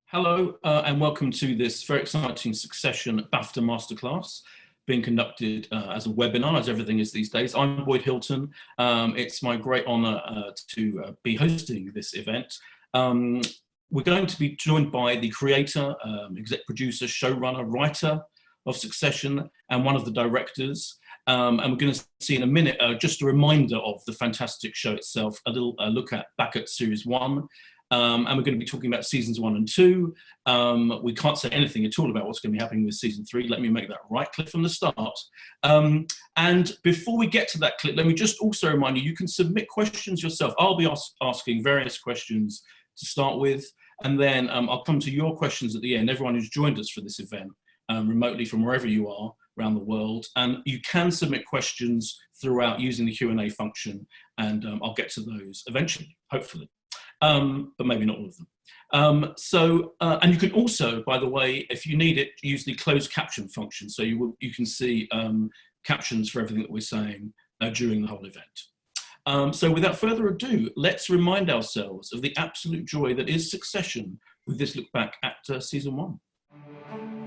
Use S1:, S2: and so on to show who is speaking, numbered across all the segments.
S1: Hello, and welcome to this very exciting Succession BAFTA Masterclass being conducted as a webinar, as everything is these days. I'm Boyd Hilton. It's my great honour to be hosting this event. We're going to be joined by the creator, exec producer, showrunner, writer of Succession, and one of the directors. And we're going to see in a minute just a reminder of the fantastic show itself, a little look back at Series 1. And we're going to be talking about seasons 1 and 2. We can't say anything at all about what's going to be happening with season 3. Let me make that right clip from the start. And before we get to that clip, let me just also remind you, you can submit questions yourself. I'll be asking various questions to start with, and then I'll come to your questions at the end. Everyone who's joined us for this event remotely from wherever you are around the world, and you can submit questions throughout using the Q&A function, and I'll get to those eventually, hopefully. But maybe not all of them. And you can also, by the way, if you need it, use the closed caption function, so you can see captions for everything that we're saying during the whole event. So without further ado, let's remind ourselves of the absolute joy that is Succession with this look back at season 1.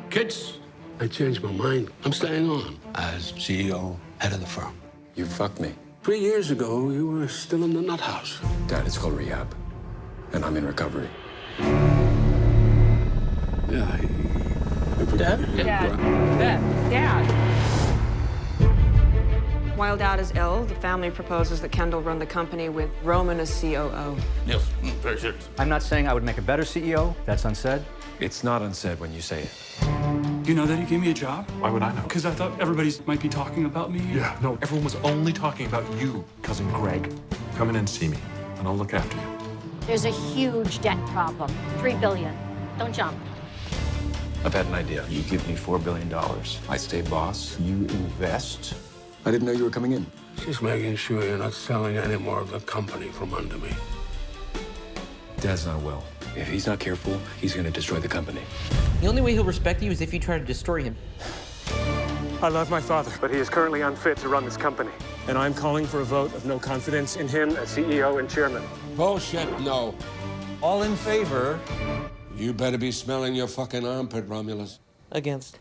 S2: Kids, I changed my mind. I'm staying on as CEO, head of the firm.
S3: You fucked me.
S2: 3 years ago, you were still in the nut house.
S3: Dad, it's called rehab. And I'm in recovery.
S2: Yeah,
S4: Dad?
S5: Dad. While Dad is ill, the family proposes that Kendall run the company with Roman as COO.
S2: Yes, very serious.
S4: I'm not saying I would make a better CEO. That's unsaid.
S3: It's not unsaid when you say it.
S6: You know that he gave me a job?
S7: Why would I know?
S6: Because I thought everybody might be talking about me.
S7: Yeah, no, everyone was only talking about you, cousin Greg. Come in and see me, and I'll look after you.
S8: There's a huge debt problem. $3 billion. Don't jump.
S3: I've had an idea.
S7: You give me $4 billion.
S3: I stay boss.
S7: You invest.
S3: I didn't know you were coming in.
S2: Just making sure you're not selling any more of the company from under me.
S3: Dad's not well. If he's not careful, he's gonna destroy the company.
S9: The only way he'll respect you is if you try to destroy him.
S10: I love my father, but he is currently unfit to run this company. And I'm calling for a vote of no confidence in him as CEO and chairman.
S2: Bullshit, no.
S4: All in favor?
S2: You better be smelling your fucking armpit, Romulus.
S9: Against.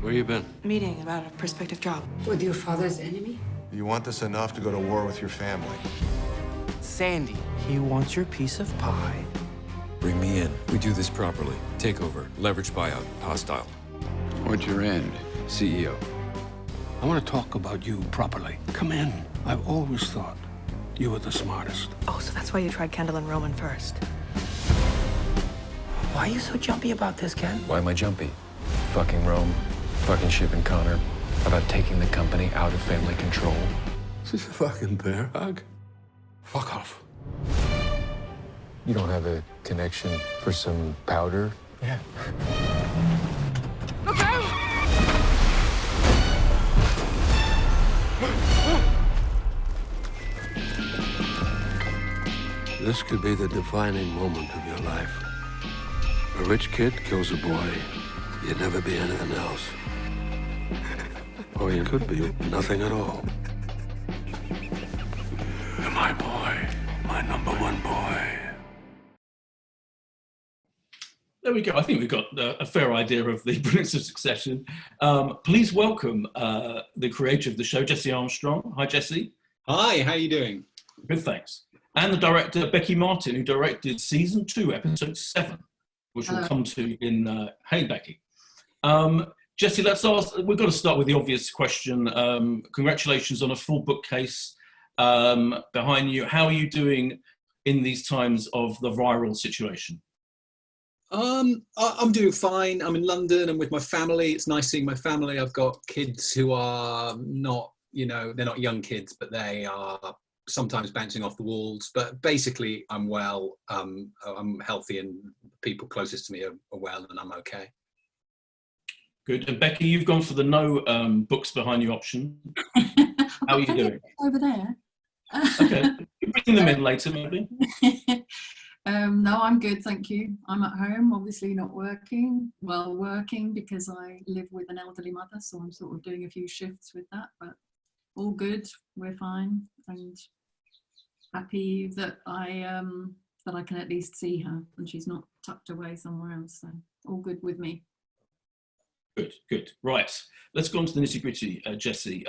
S2: Where you been?
S5: Meeting about a prospective job.
S11: With your father's enemy?
S7: You want this enough to go to war with your family.
S9: Sandy, he wants your piece of pie.
S3: Bring me in. We do this properly. Takeover, leverage buyout, hostile. What's your end, CEO?
S2: I want to talk about you properly. Come in. I've always thought you were the smartest.
S5: Oh, so that's why you tried Kendall and Roman first.
S9: Why are you so jumpy about this, Ken?
S3: Why am I jumpy? Fucking Rome, fucking shipping Connor, about taking the company out of family control.
S2: Is this a fucking bear hug? Fuck off.
S3: You don't have a connection for some powder?
S9: Yeah.
S2: This could be the defining moment of your life. A rich kid kills a boy. You'd never be anything else. Or you could be nothing at all. You're my boy. My number one boy.
S1: There we go. I think we've got a fair idea of the brilliance of Succession. Please welcome the creator of the show, Jesse Armstrong. Hi, Jesse.
S12: Hi, how are you doing?
S1: Good, thanks. And the director, Becky Martin, who directed season 2, episode 7, which we'll come to in... hey, Becky. Jesse, we've got to start with the obvious question. Congratulations on a full bookcase behind you. How are you doing in these times of the viral situation?
S12: I'm doing fine. I'm in London. I'm with my family. It's nice seeing my family. I've got kids who are not, they're not young kids, but they are sometimes bouncing off the walls. But basically, I'm well. I'm healthy, and people closest to me are well, and I'm okay.
S1: Good. And Becky, you've gone for the no books behind you option. How are you doing?
S11: Over there.
S1: Okay. You're bringing them in later, maybe?
S11: No, I'm good, thank you. I'm at home, obviously not working. Well, working because I live with an elderly mother, so I'm sort of doing a few shifts with that, but all good, we're fine, and happy that but I can at least see her and she's not tucked away somewhere else. So all good with me.
S1: Good. Right. Let's go on to the nitty-gritty, Jesse.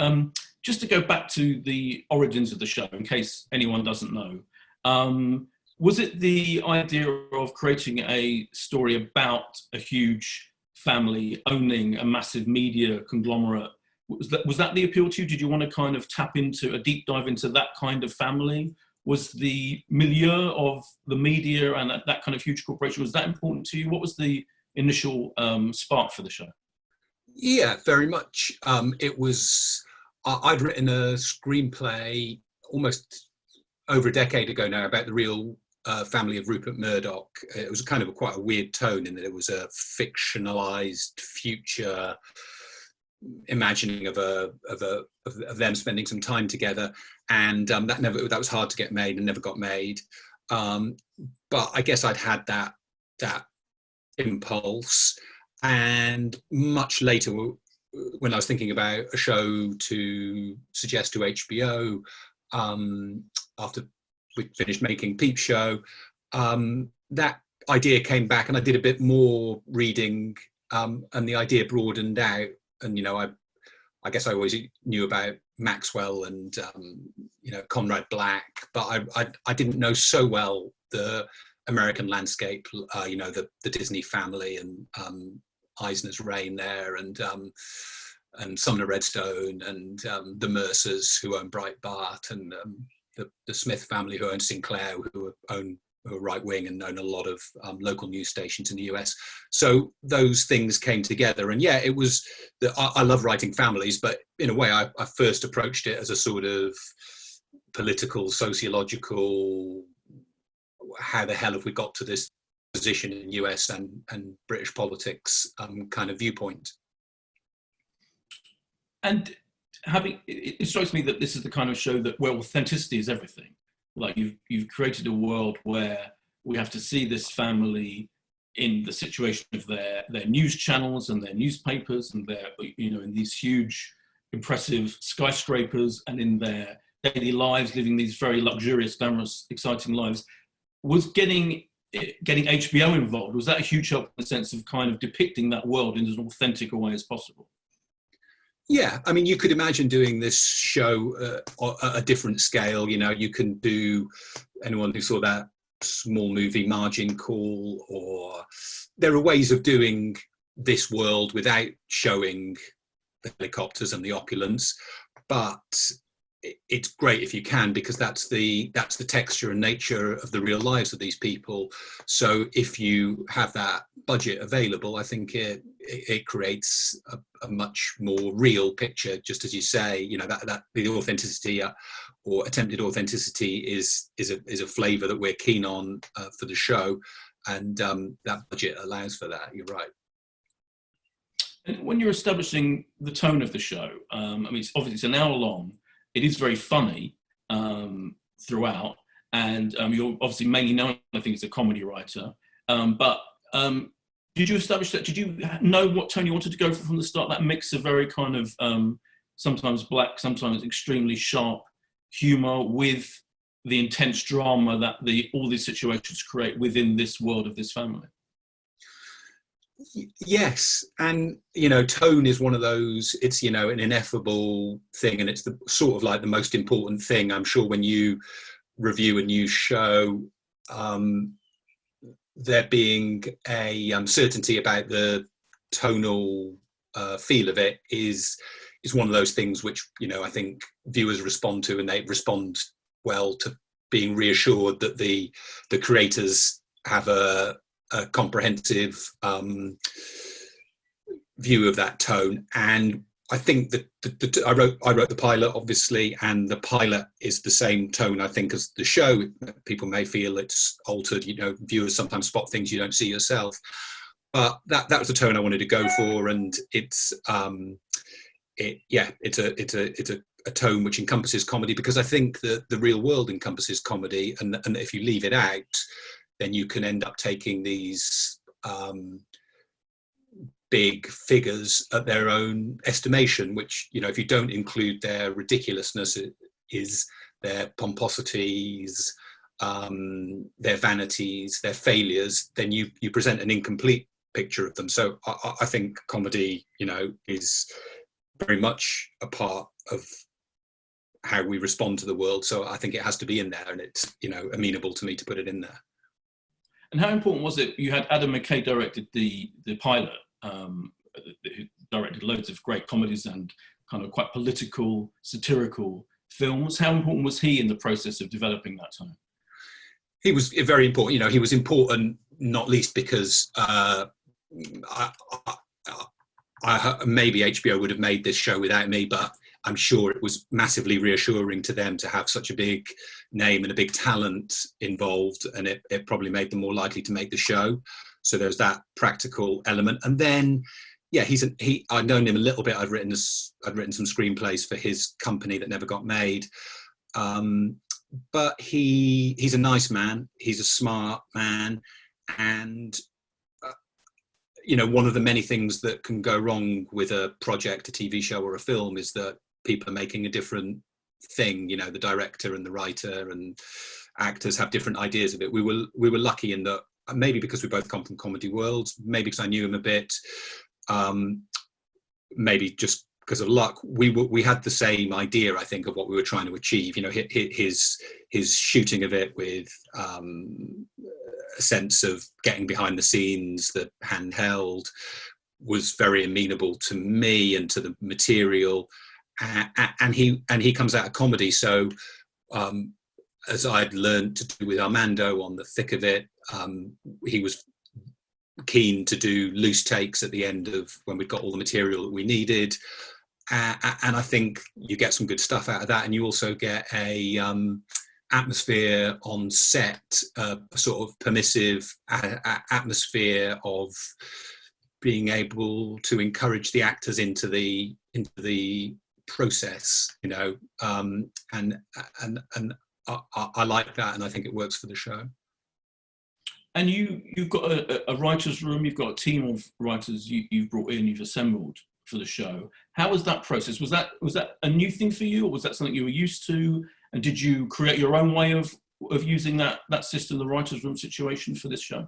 S1: Just to go back to the origins of the show, in case anyone doesn't know, was it the idea of creating a story about a huge family owning a massive media conglomerate? Was that the appeal to you? Did you want to kind of tap into a deep dive into that kind of family? Was the milieu of the media and that kind of huge corporation, was that important to you? What was the initial spark for the show?
S12: Yeah, very much. It was, I'd written a screenplay almost over a decade ago now about the real family of Rupert Murdoch. It was kind of quite a weird tone in that it was a fictionalized future imagining of them spending some time together, and that was hard to get made and never got made. But I guess I'd had that impulse. And much later, when I was thinking about a show to suggest to HBO, after we finished making Peep Show, that idea came back, and I did a bit more reading, and the idea broadened out. And I guess I always knew about Maxwell and Conrad Black, but I didn't know so well the American landscape. The Disney family and Eisner's reign there, and Sumner Redstone, and the Mercers who own Breitbart, and the Smith family who own Sinclair, who are right wing and own a lot of local news stations in the US. So those things came together, and yeah, it was. I love writing families, but in a way, I first approached it as a sort of political, sociological. How the hell have we got to this position in US and British politics kind of viewpoint?
S1: And it strikes me that this is the kind of show where authenticity is everything. Like you've created a world where we have to see this family in the situation of their news channels and their newspapers and their in these huge, impressive skyscrapers, and in their daily lives, living these very luxurious, glamorous, exciting lives. Was getting HBO involved, was that a huge help in the sense of kind of depicting that world in as authentic a way as possible?
S12: Yeah, I mean, you could imagine doing this show at a different scale. You can do, anyone who saw that small movie Margin Call, or there are ways of doing this world without showing the helicopters and the opulence, but it's great if you can, because that's the texture and nature of the real lives of these people. So if you have that budget available, I think it creates a much more real picture. Just as you say, that the authenticity or attempted authenticity is a flavour that we're keen on for the show, and that budget allows for that. You're right.
S1: And when you're establishing the tone of the show, it's obviously it's an hour long. It is very funny throughout, and you're obviously mainly known, I think, as a comedy writer. But did you establish that? Did you know what tone you wanted to go for from the start? That mix of very kind of sometimes black, sometimes extremely sharp humour with the intense drama that all these situations create within this world of this family.
S12: Yes, and tone is one of those. It's an ineffable thing, and it's the sort of like the most important thing. I'm sure when you review a new show, there being a certainty about the tonal feel of it is one of those things which I think viewers respond to, and they respond well to being reassured that the creators have a comprehensive view of that tone. And I think that I wrote the pilot, obviously, and the pilot is the same tone, I think, as the show. People may feel it's altered. Viewers sometimes spot things you don't see yourself, but that was the tone I wanted to go for, and it's a tone which encompasses comedy, because I think that the real world encompasses comedy, and if you leave it out, then you can end up taking these big figures at their own estimation, which, if you don't include their ridiculousness, is their pomposities, their vanities, their failures, then you present an incomplete picture of them. So I think comedy, is very much a part of how we respond to the world. So I think it has to be in there, and it's, amenable to me to put it in there.
S1: And how important was it? You had Adam McKay directed the pilot, who directed loads of great comedies and kind of quite political, satirical films. How important was he in the process of developing that time?
S12: He was very important. He was important not least because maybe HBO would have made this show without me, but I'm sure it was massively reassuring to them to have such a big name and a big talent involved, and it probably made them more likely to make the show. So there's that practical element. And then, yeah, I'd known him a little bit. I'd written some screenplays for his company that never got made. But he's a nice man. He's a smart man, and one of the many things that can go wrong with a project, a TV show or a film, is that people are making a different thing. The director and the writer and actors have different ideas of it. We were lucky in that, maybe because we both come from comedy worlds, maybe because I knew him a bit, maybe just because of luck, we had the same idea, I think, of what we were trying to achieve. His shooting of it with a sense of getting behind the scenes, the handheld, was very amenable to me and to the material. And he comes out of comedy, so as I'd learned to do with Armando on the thick of it, he was keen to do loose takes at the end of when we'd got all the material that we needed. And I think you get some good stuff out of that, and you also get a atmosphere on set, a sort of permissive atmosphere of being able to encourage the actors into the process, and I like that, and I think it works for the show.
S1: And you've got a writer's room, you've got a team of writers you've brought in, you've assembled for the show. How was that process? Was that a new thing for you, or was that something you were used to? And did you create your own way of using that system, the writer's room situation, for this show?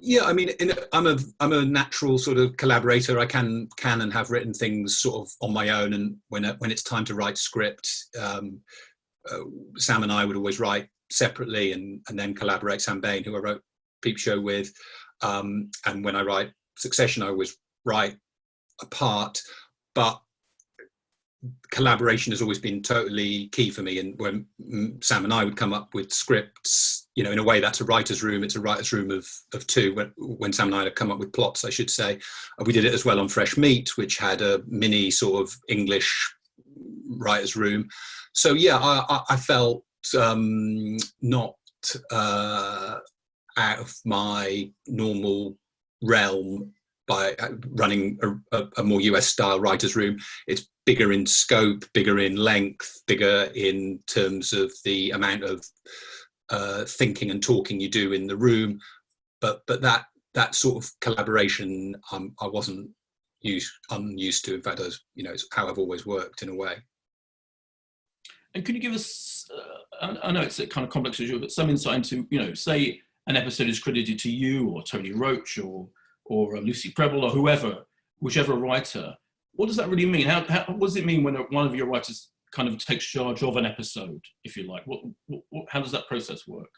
S12: Yeah, I mean, I'm a natural sort of collaborator. I can and have written things sort of on my own, and when it's time to write script, Sam and I would always write separately and then collaborate. Sam Bain, who I wrote Peep Show with, and when I write Succession, I always write apart, but collaboration has always been totally key for me. And when Sam and I would come up with scripts, in a way that's a writer's room. It's a writer's room of two. When Sam and I had come up with plots, I should say, we did it as well on Fresh Meat, which had a mini sort of English writer's room. So yeah, I felt not out of my normal realm by running a more US style writer's room. It's bigger in scope, bigger in length, bigger in terms of the amount of thinking and talking you do in the room. But that sort of collaboration, I wasn't unused to. In fact, it's how I've always worked in a way.
S1: And could you give us, I know it's a kind of complex issue, but some insight into, say an episode is credited to you or Tony Roach or Lucy Preble or whoever, whichever writer. What does that really mean? What does it mean when one of your writers kind of takes charge of an episode, if you like? How does that process work?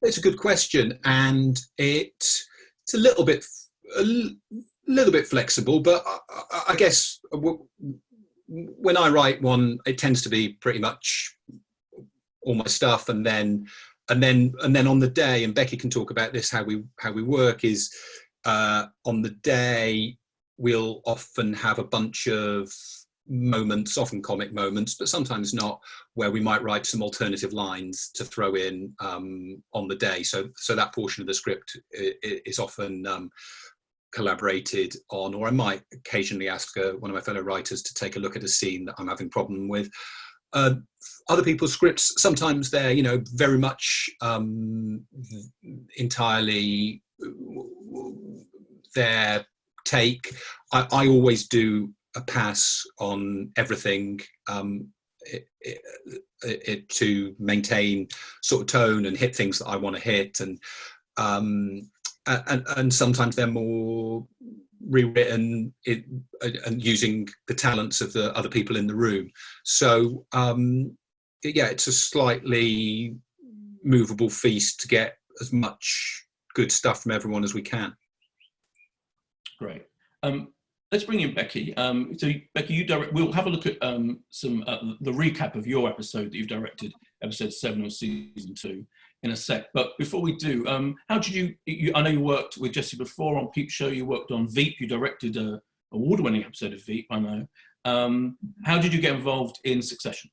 S12: It's a good question, and it's a little bit flexible, but I guess when I write one, it tends to be pretty much all my stuff, and then on the day, and Becky can talk about this, how we work is on the day we'll often have a bunch of moments, often comic moments, but sometimes not, where we might write some alternative lines to throw in on the day. So that portion of the script is often collaborated on, or I might occasionally ask one of my fellow writers to take a look at a scene that I'm having a problem with. Other people's scripts, sometimes they're, very much entirely their take. I always do a pass on everything. to maintain sort of tone and hit things that I want to hit, and sometimes they're more rewritten and using the talents of the other people in the room. So yeah, it's a slightly movable feast to get as much good stuff from everyone as we can. Great.
S1: Let's bring in Becky. So Becky, we'll have a look at the recap of your episode that you've directed, episode 7 of season 2, in a sec. But before we do, how did you I know you worked with Jesse before on Peep Show. You worked on Veep. You directed an award-winning episode of Veep, I know. How did you get involved in Succession?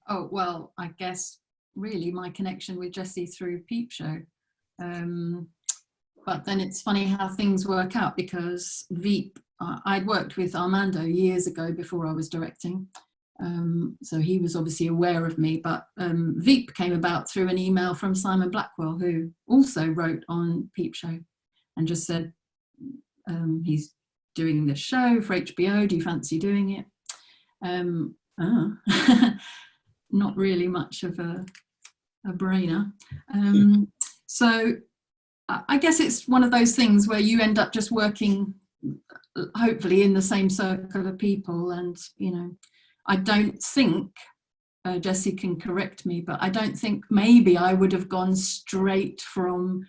S11: Oh, well, I guess really my connection with Jesse through Peep Show. But then it's funny how things work out, because Veep, I'd worked with Armando years ago before I was directing. So he was obviously aware of me, but Veep came about through an email from Simon Blackwell, who also wrote on Peep Show, and just said, he's doing this show for HBO, do you fancy doing it? Not really much of a brainer. So I guess it's one of those things where you end up just working, hopefully, in the same circle of people. And, you know, I don't think, Jesse can correct me, but I don't think maybe I would have gone straight from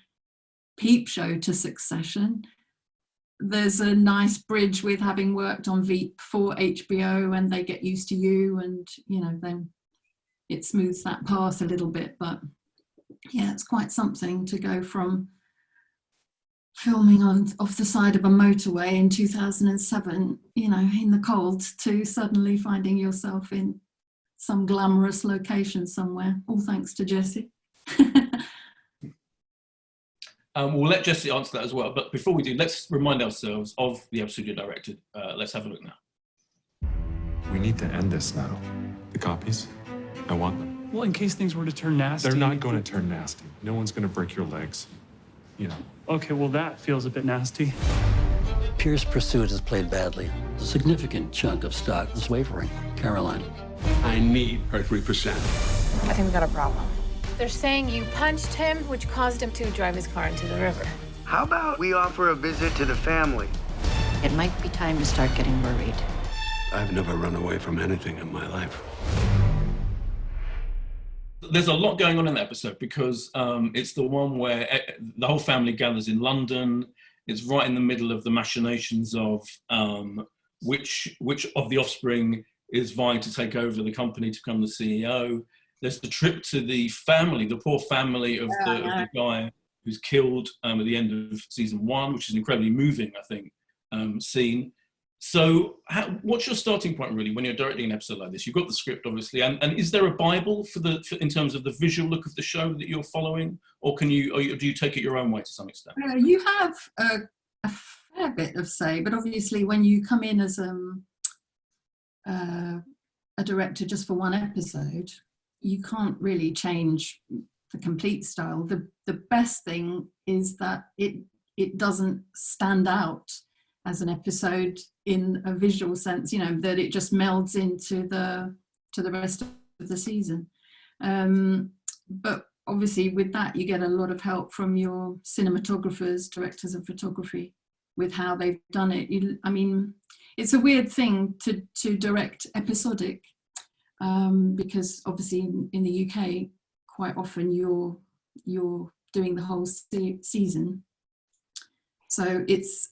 S11: Peep Show to Succession. There's a nice bridge with having worked on Veep for HBO, and they get used to you, and, you know, then it smooths that path a little bit. But yeah, it's quite something to go from filming off the side of a motorway in 2007, you know, in the cold, to suddenly finding yourself in some glamorous location somewhere, all thanks to Jesse.
S1: We'll let Jesse answer that as well, but before we do, let's remind ourselves of the episode you directed. Let's have a look now.
S7: We need to end this now. The copies, I want them.
S6: Well, in case things were to turn nasty.
S7: They're not going to turn nasty. No one's going to break your legs. You know.
S6: Okay, well, that feels a bit nasty.
S13: Pierce Pursuit has played badly. A significant chunk of stock is wavering. Caroline.
S2: I need her 3%.
S5: I think we got a problem.
S14: They're saying you punched him, which caused him to drive his car into the river.
S15: How about we offer a visit to the family?
S8: It might be time to start getting worried.
S2: I've never run away from anything in my life.
S1: There's a lot going on in the episode, because it's the one where the whole family gathers in London. It's right in the middle of the machinations of which of the offspring is vying to take over the company to become the CEO. There's the trip to the family, the poor family of the guy who's killed at the end of season 1, which is an incredibly moving, I think, scene. So what's your starting point, really, when you're directing an episode like this? You've got the script, obviously, and is there a Bible for in terms of the visual look of the show that you're following, or do you take it your own way to some extent?
S11: You have a fair bit of say, but obviously when you come in as a director just for one episode, you can't really change the complete style. The best thing is that it doesn't stand out as an episode in a visual sense, you know, that it just melds into the rest of the season. But obviously with that, you get a lot of help from your cinematographers, directors of photography, with how they've done it. I mean, it's a weird thing to direct episodic, because obviously in the UK, quite often you're doing the whole season. So it's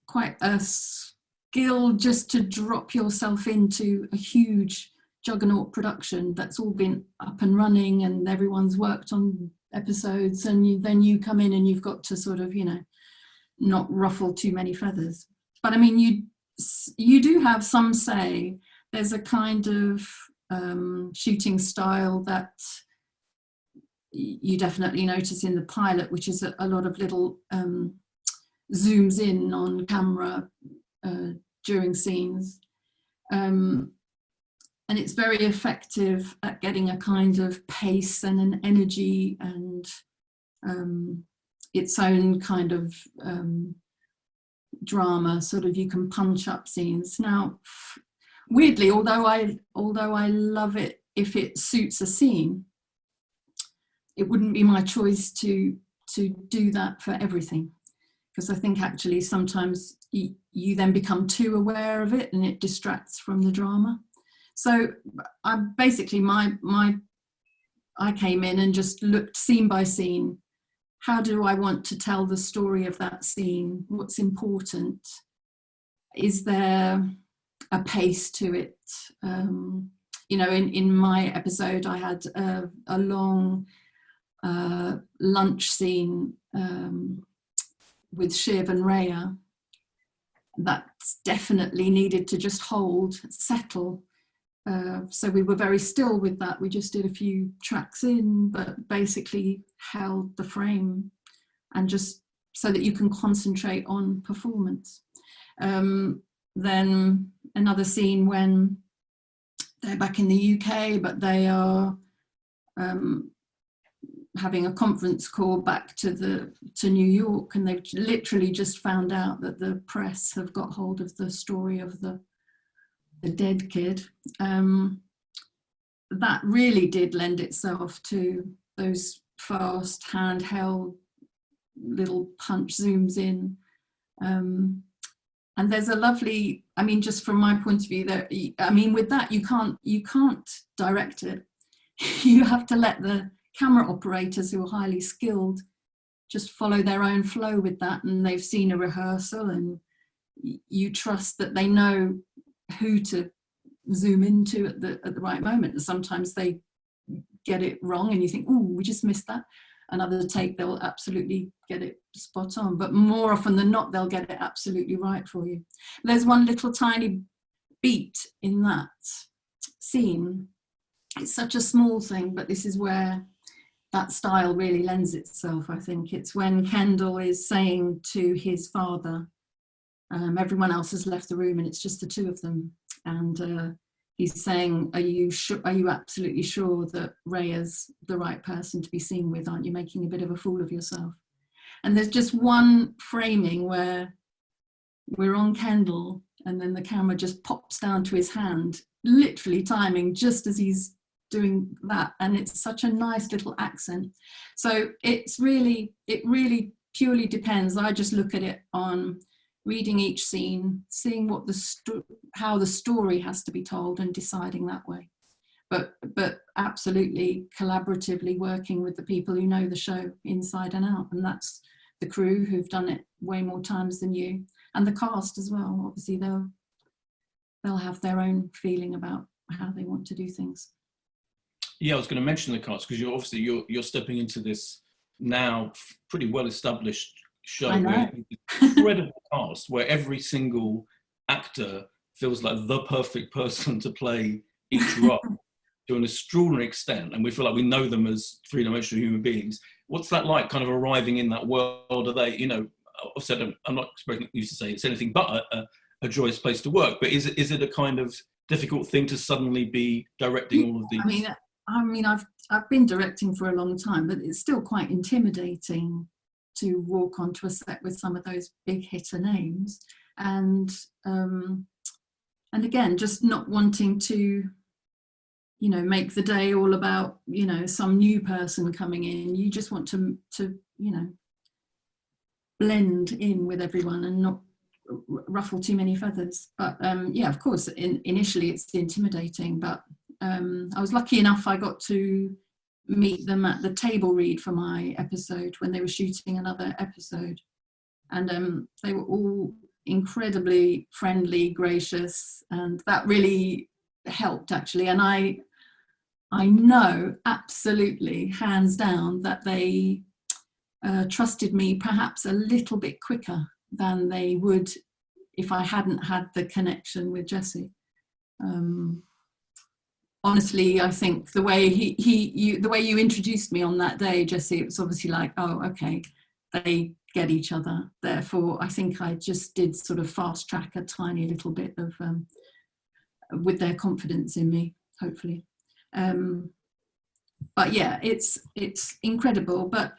S11: quite a skill just to drop yourself into a huge juggernaut production that's all been up and running and everyone's worked on episodes, and then you come in and you've got to sort of, you know, not ruffle too many feathers. But I mean, you do have some say. There's a kind of shooting style that you definitely notice in the pilot, which is a lot of little zooms in on camera during scenes, and it's very effective at getting a kind of pace and an energy and its own kind of drama. Sort of, you can punch up scenes. Now weirdly, although I love it if it suits a scene, it wouldn't be my choice to do that for everything, because I think actually sometimes you then become too aware of it and it distracts from the drama. So I basically I came in and just looked scene by scene. How do I want to tell the story of that scene? What's important? Is there a pace to it? You know, in my episode, I had a long lunch scene with Shiv and Rhea that definitely needed to just settle. So we were very still with that. We just did a few tracks in, but basically held the frame, and just so that you can concentrate on performance. Then another scene when they're back in the UK, but they are having a conference call back to New York, and they've literally just found out that the press have got hold of the story of the dead kid. That really did lend itself to those fast handheld little punch zooms in. And there's a lovely, I mean, just from my point of view, with that you can't direct it. You have to let the camera operators, who are highly skilled, just follow their own flow with that, and they've seen a rehearsal, and you trust that they know who to zoom into at the right moment. And sometimes they get it wrong and you think, oh, we just missed that. Another take, they'll absolutely get it spot on, but more often than not, they'll get it absolutely right for you. There's one little tiny beat in that scene. It's such a small thing, but this is where that style really lends itself, I think. It's when Kendall is saying to his father, everyone else has left the room and it's just the two of them. And he's saying, are you absolutely sure that Rhea's the right person to be seen with? Aren't you making a bit of a fool of yourself? And there's just one framing where we're on Kendall and then the camera just pops down to his hand, literally timing just as he's doing that. And it's such a nice little accent. So it really purely depends. I just look at it on reading each scene, seeing what how the story has to be told, and deciding that way. But absolutely collaboratively working with the people who know the show inside and out, and that's the crew who've done it way more times than you, and the cast as well. Obviously, they'll have their own feeling about how they want to do things.
S1: Yeah, I was going to mention the cast, because you're stepping into this now pretty well established show where incredible cast, where every single actor feels like the perfect person to play each role to an extraordinary extent, and we feel like we know them as three-dimensional human beings. What's that like, kind of arriving in that world? Are they, you know, I'm not expecting you to say it's anything but a joyous place to work, but is it a kind of difficult thing to suddenly be directing all of these?
S11: I mean, I've been directing for a long time, but it's still quite intimidating to walk onto a set with some of those big hitter names, and again, just not wanting to, you know, make the day all about, you know, some new person coming in. You just want to you know, blend in with everyone and not ruffle too many feathers. But yeah, of course, initially it's intimidating, but I was lucky enough I got to meet them at the table read for my episode when they were shooting another episode, and they were all incredibly friendly, gracious, and that really helped actually. And I know absolutely, hands down, that they trusted me perhaps a little bit quicker than they would if I hadn't had the connection with Jesse. Honestly, I think the way the way you introduced me on that day, Jesse, it was obviously like, oh, okay, they get each other. Therefore, I think I just did sort of fast track a tiny little bit of with their confidence in me, hopefully. But yeah, it's incredible. But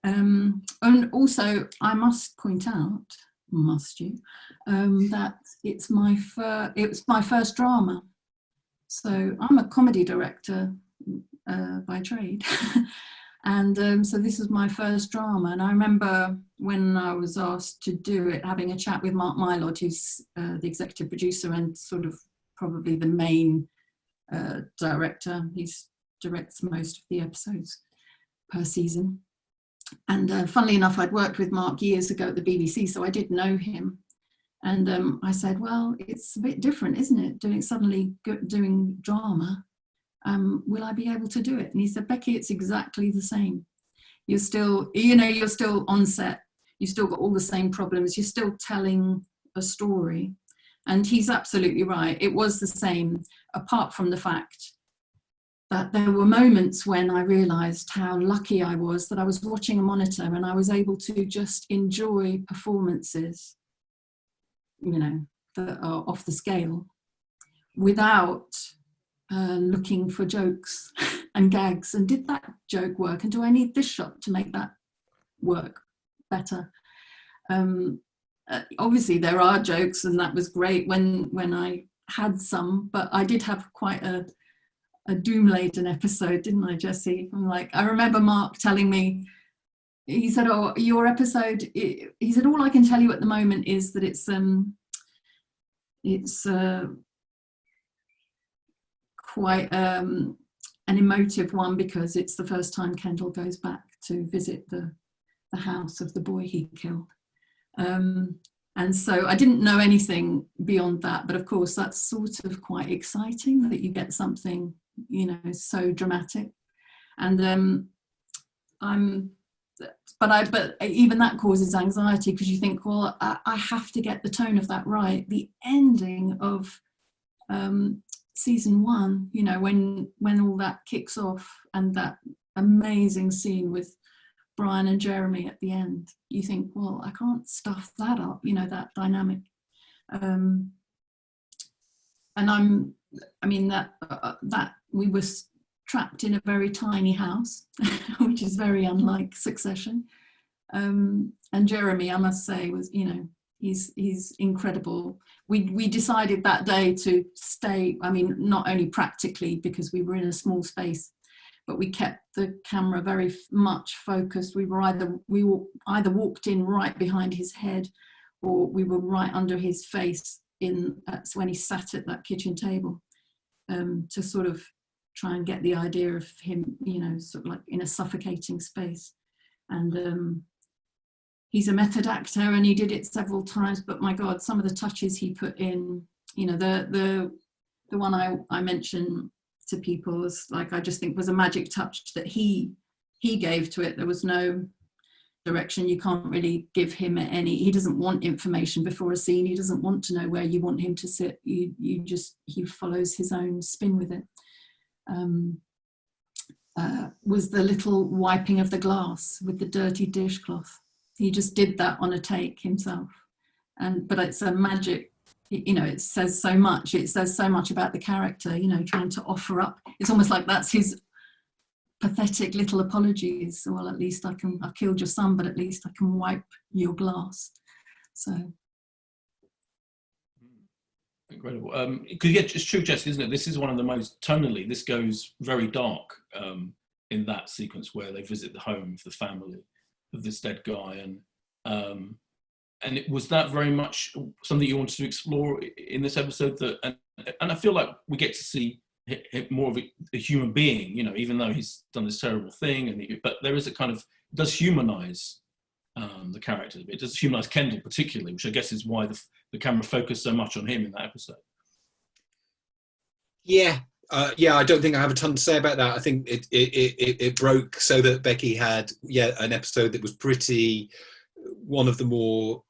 S11: and also, I must point out must you, that it's my first drama. So I'm a comedy director by trade. And so this is my first drama. And I remember when I was asked to do it, having a chat with Mark Mylod, who's the executive producer and sort of probably the main director. He directs most of the episodes per season. And funnily enough, I'd worked with Mark years ago at the BBC, so I did know him. And I said, well, it's a bit different, isn't it? Doing drama. Will I be able to do it? And he said, Becky, it's exactly the same. You're still on set. You've still got all the same problems. You're still telling a story. And he's absolutely right. It was the same, apart from the fact that there were moments when I realized how lucky I was that I was watching a monitor and I was able to just enjoy performances, that are off the scale without looking for jokes and gags. And did that joke work? And do I need this shot to make that work better? Obviously there are jokes, and that was great when I had some, but I did have quite a doom-laden episode, didn't I, Jesse? I remember Mark telling me, he said, oh, your episode, he said, all I can tell you at the moment is that it's quite an emotive one, because it's the first time Kendall goes back to visit the house of the boy he killed. And so I didn't know anything beyond that, but of course that's sort of quite exciting that you get something, so dramatic. And but even that causes anxiety, because you think, well, I have to get the tone of that right. The ending of season 1, when all that kicks off, and that amazing scene with Brian and Jeremy at the end, you think, well, I can't stuff that up, that dynamic. And that we were trapped in a very tiny house, which is very unlike Succession. And Jeremy, I must say, was, he's incredible. We decided that day to stay, not only practically because we were in a small space, but we kept the camera very much focused. We either walked in right behind his head, or we were right under his face that's when he sat at that kitchen table, to sort of try and get the idea of him, sort of like in a suffocating space. And he's a method actor, and he did it several times, but my God, some of the touches he put in, the one I mentioned to people was I just think was a magic touch that he gave to it. There was no direction. You can't really give him he doesn't want information before a scene. He doesn't want to know where you want him to sit. He follows his own spin with it. Was the little wiping of the glass with the dirty dishcloth. He just did that on a take himself. But it's a magic, it says so much. It says so much about the character, trying to offer up. It's almost like that's his pathetic little apologies. Well, at least I killed your son, but at least I can wipe your glass. So.
S1: Incredible. Because it's true, Jesse, isn't it? This is one of the most, tonally, this goes very dark in that sequence where they visit the home of the family of this dead guy. And it was that very much something you wanted to explore in this episode, and I feel like we get to see more of a human being, even though he's done this terrible thing, but there is a kind of, it does humanize the character. It does humanize Kendall particularly, which I guess is why the camera focused so much on him in that episode.
S12: Yeah, I don't think I have a ton to say about that. I think it broke so that Becky had an episode that was pretty one of the more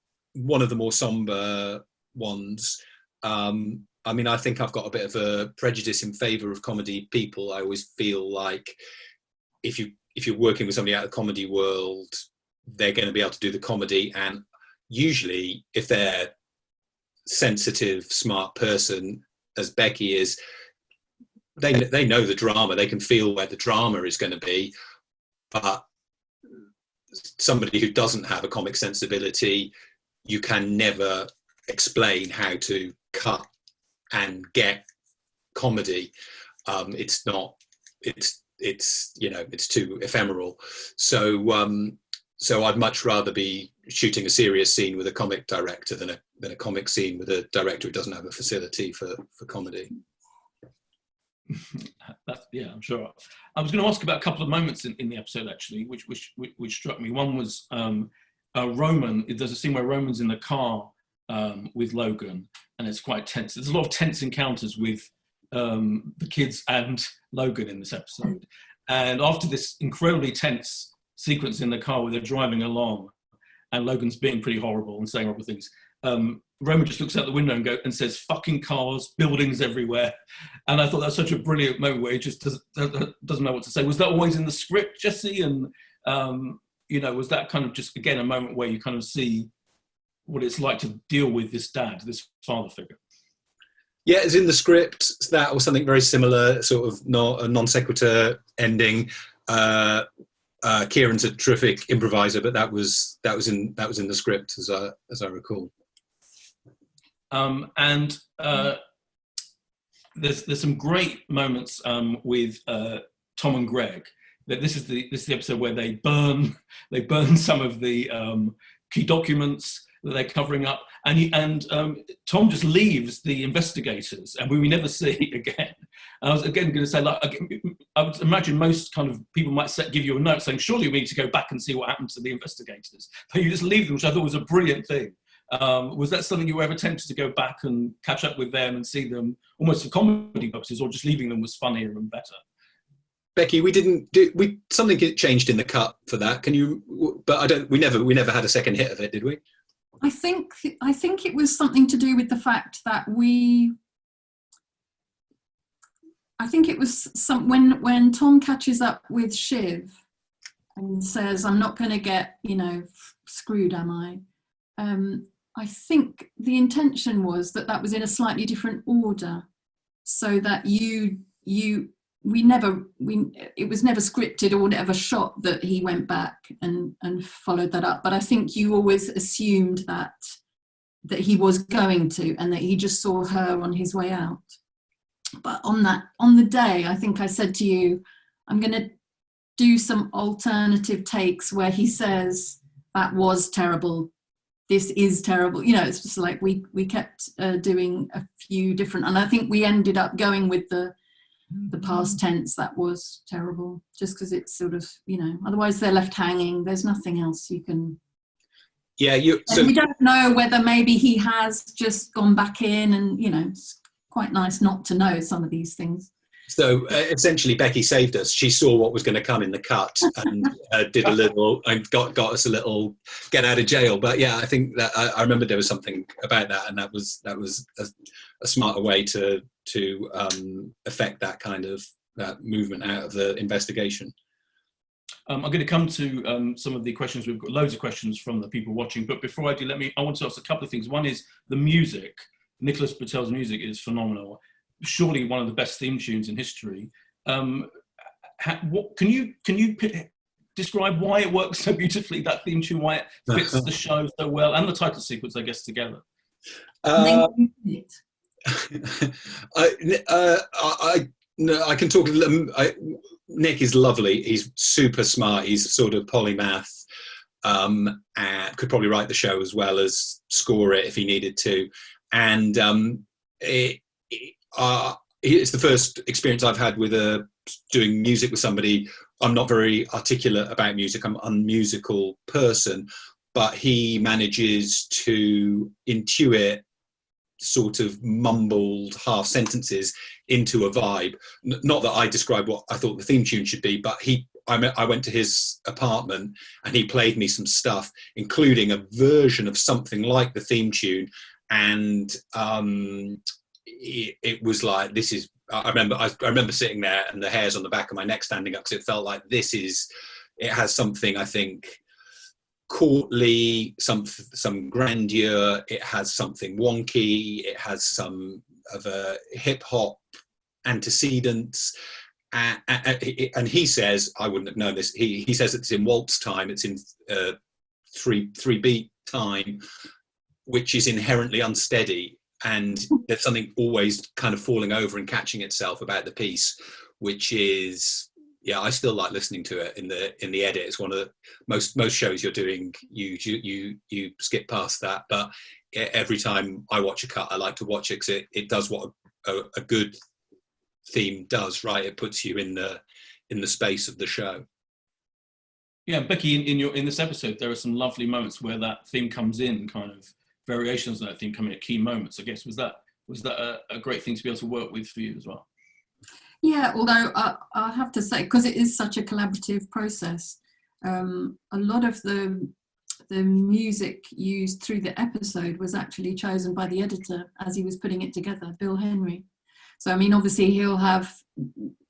S12: somber ones. I think I've got a bit of a prejudice in favour of comedy people. I always feel like if you're working with somebody out of the comedy world, they're going to be able to do the comedy, and usually if they're sensitive, smart person, as Becky is, they know the drama. They can feel where the drama is going to be. But somebody who doesn't have a comic sensibility, you can never explain how to cut and get comedy. It's not. It's you know, it's too ephemeral. So I'd much rather be shooting a serious scene with a comic director than a comic scene with a director who doesn't have a facility for comedy.
S1: Yeah, I'm sure. I was going to ask about a couple of moments in the episode actually, which struck me. One was Roman. There's a scene where Roman's in the car with Logan, and it's quite tense. There's a lot of tense encounters with the kids and Logan in this episode. And after this incredibly tense sequence in the car where they're driving along, and Logan's being pretty horrible and saying horrible things, Roman just looks out the window and says, "Fucking cars, buildings everywhere." And I thought that's such a brilliant moment where he just doesn't know what to say. Was that always in the script, Jesse? And was that kind of just, again, a moment where you kind of see what it's like to deal with this dad, this father figure?
S12: Yeah, it's in the script. That or something very similar, sort of a non sequitur ending. Kieran's a terrific improviser, but that was in the script, as I recall.
S1: There's some great moments with Tom and Greg. This is the episode where they burn some of the key documents that they're covering up, and Tom just leaves the investigators, and we never see again. And I was again going to say, like, I would imagine most kind of people might give you a note saying, surely we need to go back and see what happened to the investigators, but you just leave them, which I thought was a brilliant thing. Was that something you were ever tempted to go back and catch up with them and see them almost for comedy purposes, or just leaving them was funnier and better?
S12: Becky, something changed in the cut for that. Can you? But we never had a second hit of it, did we?
S11: I think it was something to do with the fact that I think it was when Tom catches up with Shiv and says, "I'm not going to get, screwed, am I?" I think the intention was that was in a slightly different order, so that it was never scripted or never shot that he went back and followed that up. But I think you always assumed that he was going to, and that he just saw her on his way out. But on the day, I think I said to you, I'm going to do some alternative takes where he says, "That was terrible. This is terrible." It's just like we kept doing a few different, and I think we ended up going with the past tense, "That was terrible," just because it's sort of, otherwise they're left hanging. There's nothing else you can.
S12: Yeah,
S11: we don't know whether maybe he has just gone back in, and it's quite nice not to know some of these things.
S12: So essentially, Becky saved us. She saw what was going to come in the cut and did a little, and got us a little get out of jail. But yeah, I think that I remember there was something about that, and that was a smarter way to affect that kind of that movement out of the investigation.
S1: I'm going to come to some of the questions. We've got loads of questions from the people watching, but before I do, I want to ask a couple of things. One is the music. Nicholas Patel's music is phenomenal. Surely one of the best theme tunes in history. Can you describe why it works so beautifully, that theme tune, why it fits the show so well, and the title sequence, I guess, together?
S12: I can talk. Nick is lovely. He's super smart. He's sort of polymath. And could probably write the show as well as score it if he needed to. And it's the first experience I've had with doing music with somebody. I'm not very articulate about music. I'm an unmusical person, but he manages to intuit sort of mumbled half sentences into a vibe. Not that I described what I thought the theme tune should be, but I went to his apartment and he played me some stuff, including a version of something like the theme tune. And it was like, this is, I remember sitting there and the hairs on the back of my neck standing up, because it felt like it has something, I think, courtly, some grandeur, it has something wonky, it has some of a hip hop antecedents. And he says, I wouldn't have known this, he says it's in waltz time, it's in 3/3 beat time. which is inherently unsteady, and there's something always kind of falling over and catching itself about the piece, which is, yeah, I still like listening to it in the edit. It's one of the most shows you're doing, you skip past that, but every time I watch a cut, I like to watch it because it does what a good theme does, right? It puts you in the space of the show.
S1: Yeah, Becky, in this episode, there are some lovely moments where that theme comes in, kind of variations of that theme coming at key moments. I guess was that a great thing to be able to work with for you as well?
S11: Yeah, although I have to say, because it is such a collaborative process, a lot of the music used through the episode was actually chosen by the editor as he was putting it together, Bill Henry. So, I mean, obviously he'll have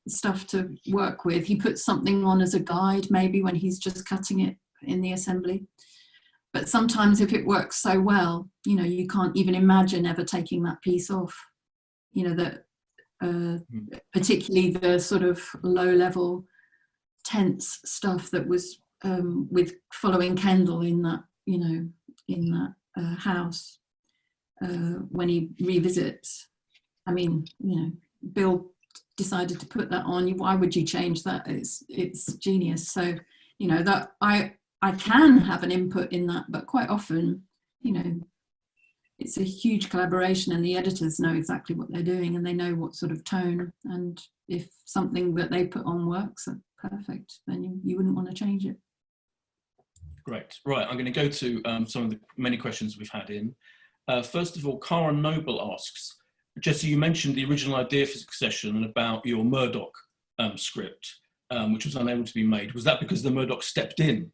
S11: stuff to work with. He puts something on as a guide, maybe when he's just cutting it in the assembly. But sometimes if it works so well, you know, you can't even imagine ever taking that piece off. You know, that particularly the sort of low-level tense stuff that was with following Kendall in that, you know, in that house when he revisits. I mean, you know, Bill decided to put that on. Why would you change that? It's genius. So, you know, that I can have an input in that, but quite often, you know, it's a huge collaboration, and the editors know exactly what they're doing, and they know what sort of tone, and if something that they put on works, perfect, then you wouldn't want to change it.
S1: Great. Right, I'm going to go to some of the many questions we've had in. First of all, Cara Noble asks, Jesse, you mentioned the original idea for Succession and about your Murdoch script, which was unable to be made. Was that because the Murdoch stepped in?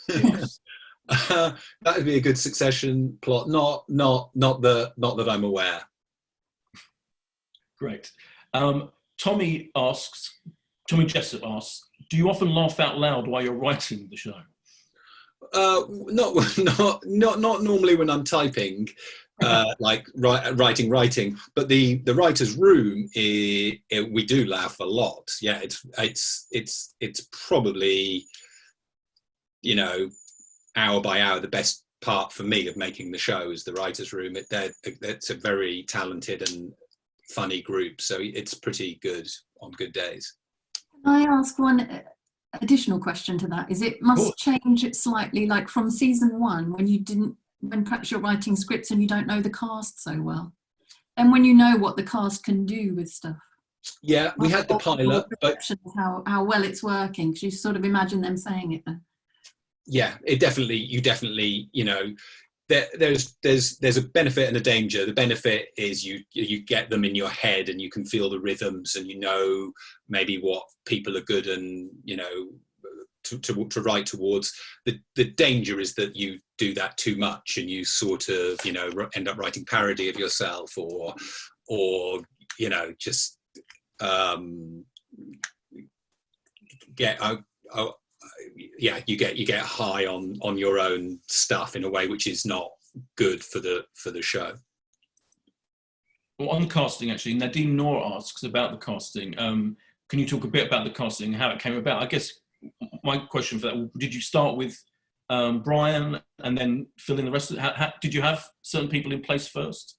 S1: Yes.
S12: That would be a good Succession plot. Not that I'm aware.
S1: Great. Tommy Jessup asks, do you often laugh out loud while you're writing the show?
S12: Not normally when I'm typing, like writing. But the writer's room, we do laugh a lot. Yeah, it's probably, you know, hour by hour the best part for me of making the show is the writer's room. It's a very talented and funny group, so it's pretty good on good days.
S11: Can I ask one additional question to that? Is it must change it slightly, like from season 1 when perhaps you're writing scripts and you don't know the cast so well, and when you know what the cast can do with stuff?
S12: Yeah, we had the pilot, but
S11: how well it's working, because you sort of imagine them saying it then.
S12: Yeah, you definitely, you know, there's a benefit and a danger. The benefit is you get them in your head and you can feel the rhythms and you know maybe what people are good and, you know, to write towards. The danger is that you do that too much and you sort of, you know, end up writing parody of yourself or you know, just you get high on your own stuff in a way which is not good for the show.
S1: Well, on casting, actually, Nadine Noor asks about the casting. Can you talk a bit about the casting and how it came about? I guess my question for that, did you start with Brian and then fill in the rest of it? Did you have certain people in place first?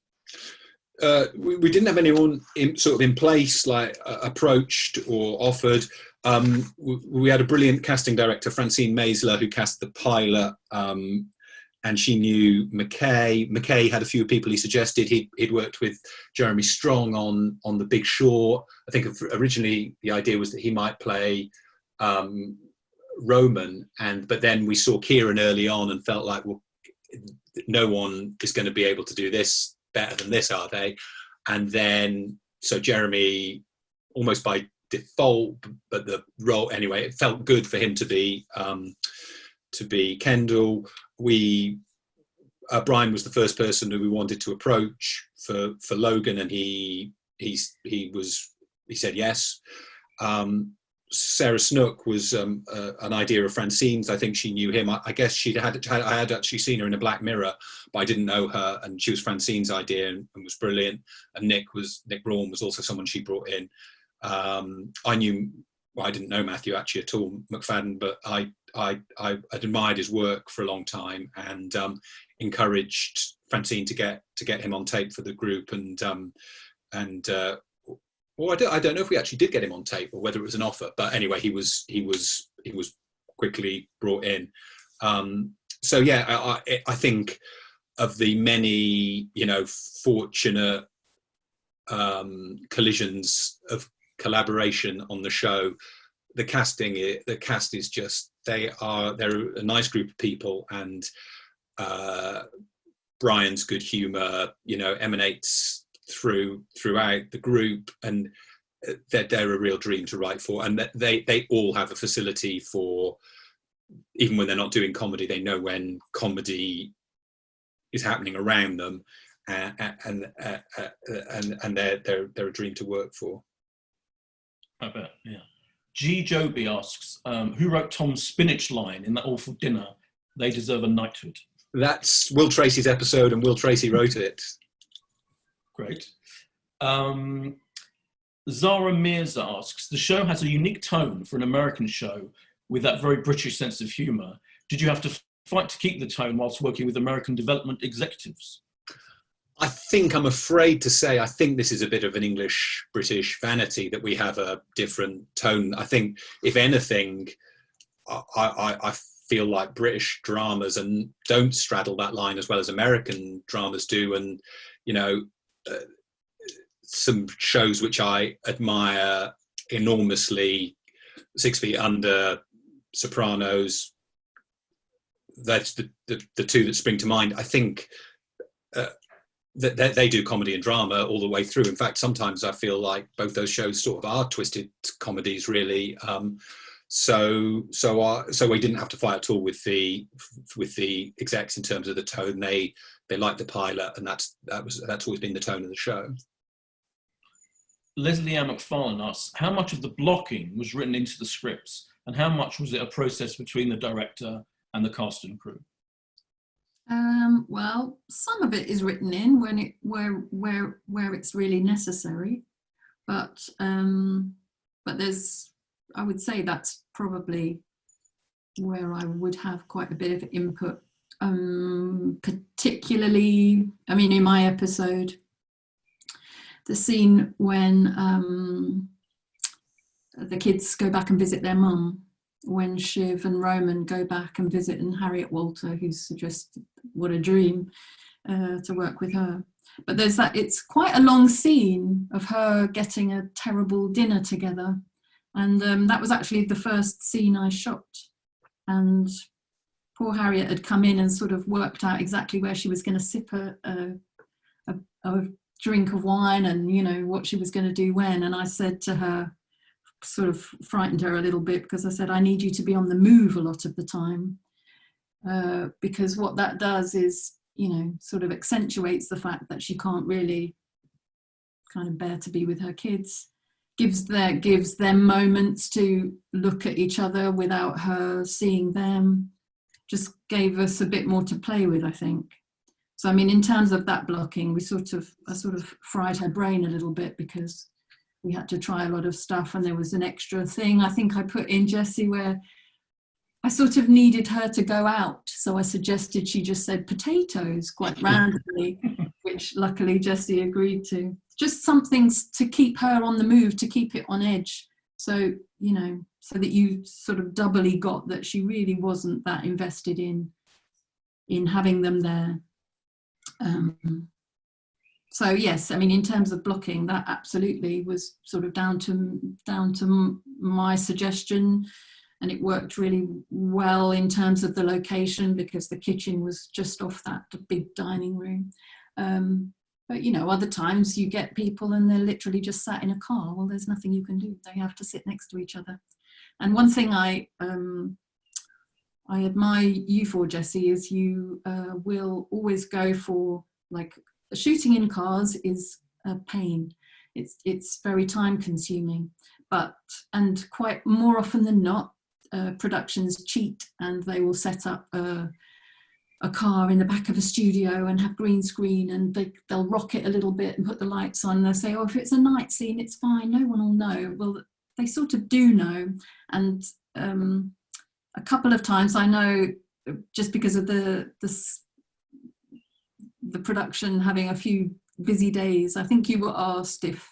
S12: We didn't have anyone in place, like approached or offered. We had a brilliant casting director, Francine Maisler, who cast the pilot, and she knew McKay. McKay had a few people he suggested. He'd worked with Jeremy Strong on The Big Short. I think originally the idea was that he might play Roman, but then we saw Kieran early on and felt like, well, no one is going to be able to do this better than this, are they? And then so Jeremy, almost by default, but the role anyway, it felt good for him to be Kendall. Brian was the first person who we wanted to approach for Logan, and he said yes. Sarah Snook was an idea of Francine's. I think she knew him. I guess I had actually seen her in a Black Mirror, but I didn't know her, and she was Francine's idea and was brilliant. And Nick Braun was also someone she brought in. I didn't know Matthew actually at all, McFadden, but I I'd admired his work for a long time, and encouraged Francine to get him on tape for the group, well, I don't know if we actually did get him on tape or whether it was an offer, but anyway, he was quickly brought in. So yeah, I think of the many, fortunate collisions of collaboration on the show, the cast is just, they're a nice group of people, and Brian's good humor, emanates throughout the group, and they're a real dream to write for, and they all have a facility for, even when they're not doing comedy, they know when comedy is happening around them, and they're a dream to work for.
S1: I bet, yeah. G. Joby asks, who wrote Tom's spinach line in that awful dinner? They deserve a knighthood.
S12: That's Will Tracy's episode, and Will Tracy wrote it.
S1: Great. Zara Mirza asks, the show has a unique tone for an American show with that very British sense of humour. Did you have to fight to keep the tone whilst working with American development executives?
S12: I think, I'm afraid to say, I think this is a bit of an English-British vanity that we have a different tone. I think, if anything, I feel like British dramas and don't straddle that line as well as American dramas do. And, some shows which I admire enormously, 6 Feet Under, Sopranos, that's the two that spring to mind. I think that they do comedy and drama all the way through. In fact, sometimes I feel like both those shows sort of are twisted comedies, really. So we didn't have to fight at all with the execs in terms of the tone. They liked the pilot, and that's always been the tone of the show.
S1: Leslie Ann McFarlane asks, how much of the blocking was written into the scripts, and how much was it a process between the director and the cast and crew?
S11: Well, some of it is written in where it's really necessary, but there's, I would say that's probably where I would have quite a bit of input, particularly, in my episode, the scene when the kids go back and visit their mum, when Shiv and Roman go back and visit, and Harriet Walter, who's just, what a dream to work with her. But there's that, it's quite a long scene of her getting a terrible dinner together. And that was actually the first scene I shot. And poor Harriet had come in and sort of worked out exactly where she was going to sip a drink of wine, and, what she was going to do when. And I said to her, sort of frightened her a little bit, because I said, I need you to be on the move a lot of the time, because what that does is, sort of accentuates the fact that she can't really kind of bear to be with her kids, gives them moments to look at each other without her seeing them, just gave us a bit more to play with, I think. So, in terms of that blocking, I sort of fried her brain a little bit, because we had to try a lot of stuff, and there was an extra thing I think I put in, Jesse, where I sort of needed her to go out. So I suggested she just said potatoes quite randomly, which luckily Jesse agreed to. Just something to keep her on the move, to keep it on edge. So, so that you sort of doubly got that she really wasn't that invested in having them there. So yes, in terms of blocking, that absolutely was sort of down to my suggestion, and it worked really well in terms of the location, because the kitchen was just off that big dining room. But other times you get people and they're literally just sat in a car. Well, there's nothing you can do. They have to sit next to each other. And one thing I admire you for, Jesse, is you will always go for, like, shooting in cars is a pain. It's very time consuming, and quite more often than not, productions cheat, and they will set up a car in the back of a studio and have green screen, and they'll rock it a little bit and put the lights on, and they'll say, oh, if it's a night scene, it's fine, no one will know. Well, they sort of do know, and a couple of times, I know, just because of the production having a few busy days, I think you were asked if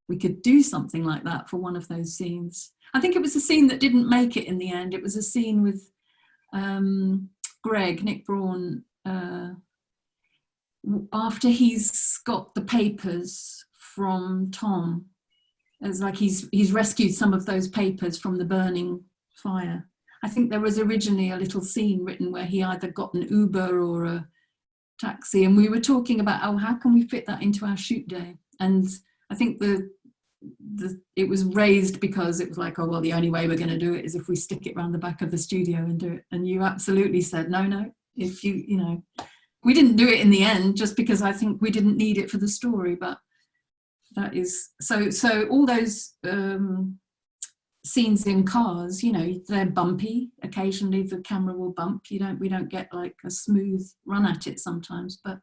S11: we could do something like that for one of those scenes. I think it was a scene that didn't make it in the end. It was a scene with Nick Braun, after he's got the papers from Tom. It's like he's rescued some of those papers from the burning fire. I think there was originally a little scene written where he either got an Uber or a taxi, and we were talking about, oh, how can we fit that into our shoot day? And I think it was raised because it was like, oh, well, the only way we're going to do it is if we stick it around the back of the studio and do it. And you absolutely said, no, if you know, we didn't do it in the end just because I think we didn't need it for the story. But that is, so all those scenes in cars, you know, they're bumpy. Occasionally the camera will bump. We don't get like a smooth run at it sometimes, but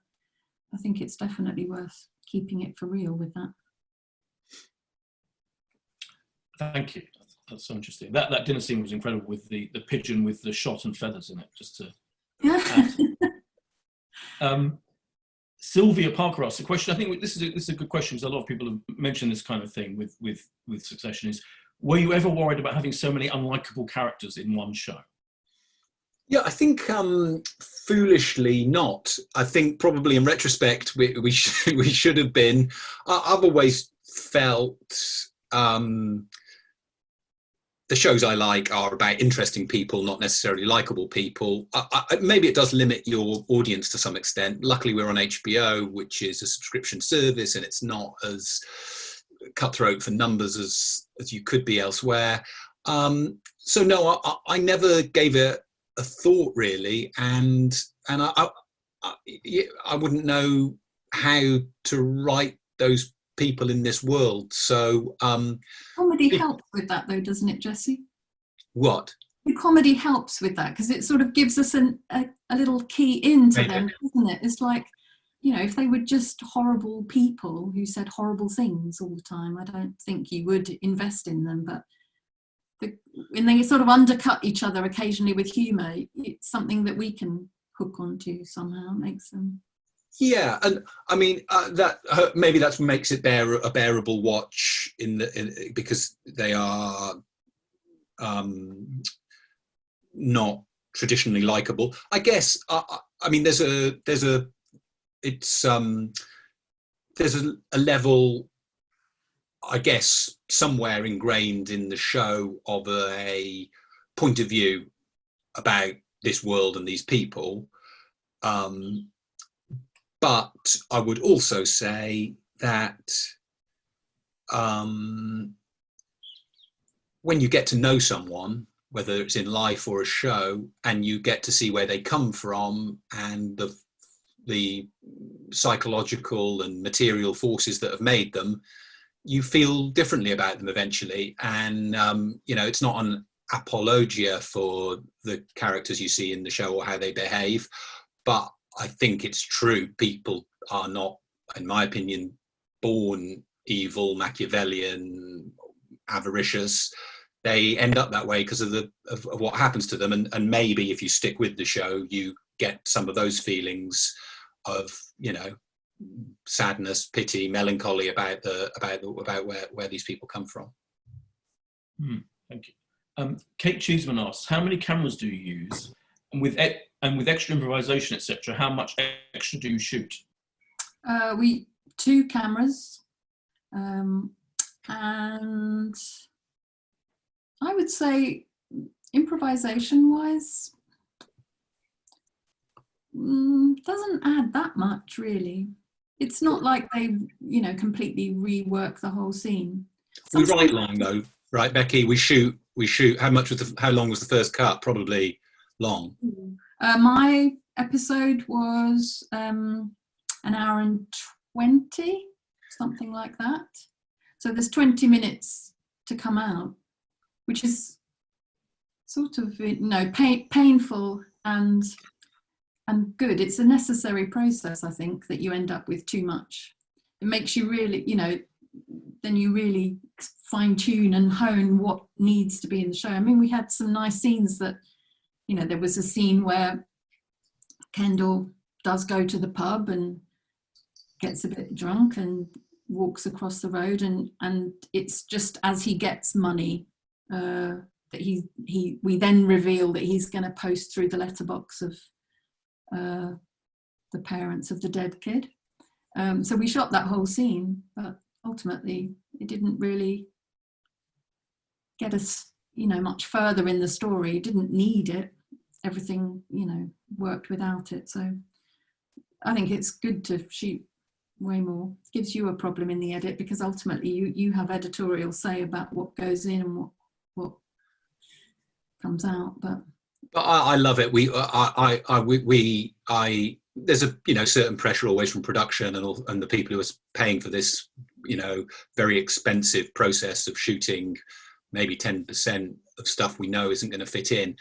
S11: I think it's definitely worth keeping it for real with that.
S1: Thank you. That's so interesting. That dinner scene was incredible with the pigeon with the shot and feathers in it, just to add. Sylvia Parker asked a question. I think this is a good question because a lot of people have mentioned this kind of thing with Succession. Is, were you ever worried about having so many unlikable characters in one show?
S12: Yeah, I think foolishly not. I think probably in retrospect we should have been. I've always felt the shows I like are about interesting people, not necessarily likable people. Maybe it does limit your audience to some extent. Luckily, we're on HBO, which is a subscription service, and it's not as cutthroat for numbers as you could be elsewhere. So no, I never gave it a thought really, and I wouldn't know how to write those people in this world. So
S11: comedy helps with that though, doesn't it, Jesse?
S12: What?
S11: The comedy helps with that because it sort of gives us a little key into them, doesn't it? It's like, you know, if they were just horrible people who said horrible things all the time, I don't think you would invest in them. But when they sort of undercut each other occasionally with humour, it's something that we can hook onto somehow, makes them.
S12: Yeah, and I mean that maybe that makes it a bearable watch because they are not traditionally likable. I guess I mean there's a level, I guess, somewhere ingrained in the show of a point of view about this world and these people. But I would also say that when you get to know someone, whether it's in life or a show, and you get to see where they come from and the psychological and material forces that have made them, you feel differently about them eventually. And, you know, it's not an apologia for the characters you see in the show or how they behave, but I think it's true. People are not, in my opinion, born evil, Machiavellian, avaricious. They end up that way because of what happens to them. And maybe if you stick with the show, you get some of those feelings of, you know, sadness, pity, melancholy about where these people come from.
S1: Thank you. Kate Cheeseman asks, how many cameras do you use? And with extra improvisation, etc., how much extra do you shoot?
S11: We 2 cameras, and I would say improvisation-wise, doesn't add that much really. It's not like they, you know, completely rework the whole scene.
S12: We write long though, right, Becky? We shoot. How long was the first cut? Probably long.
S11: My episode was an hour and 20, something like that. So there's 20 minutes to come out, which is sort of, you know, painful and good. It's a necessary process, I think, that you end up with too much. It makes you really, you know, then you really fine tune and hone what needs to be in the show. I mean, we had some nice scenes that you know, there was a scene where Kendall does go to the pub and gets a bit drunk and walks across the road, and it's just as he gets money that we then reveal that he's going to post through the letterbox of the parents of the dead kid. So we shot that whole scene, but ultimately it didn't really get us, you know, much further in the story. It didn't need it. Everything, you know, worked without it. So I think it's good to shoot way more. It gives you a problem in the edit because ultimately you have editorial say about what goes in and what comes out. But
S12: I love it. There's a, you know, certain pressure always from production and the people who are paying for this, you know, very expensive process of shooting maybe 10% of stuff we know isn't going to fit in.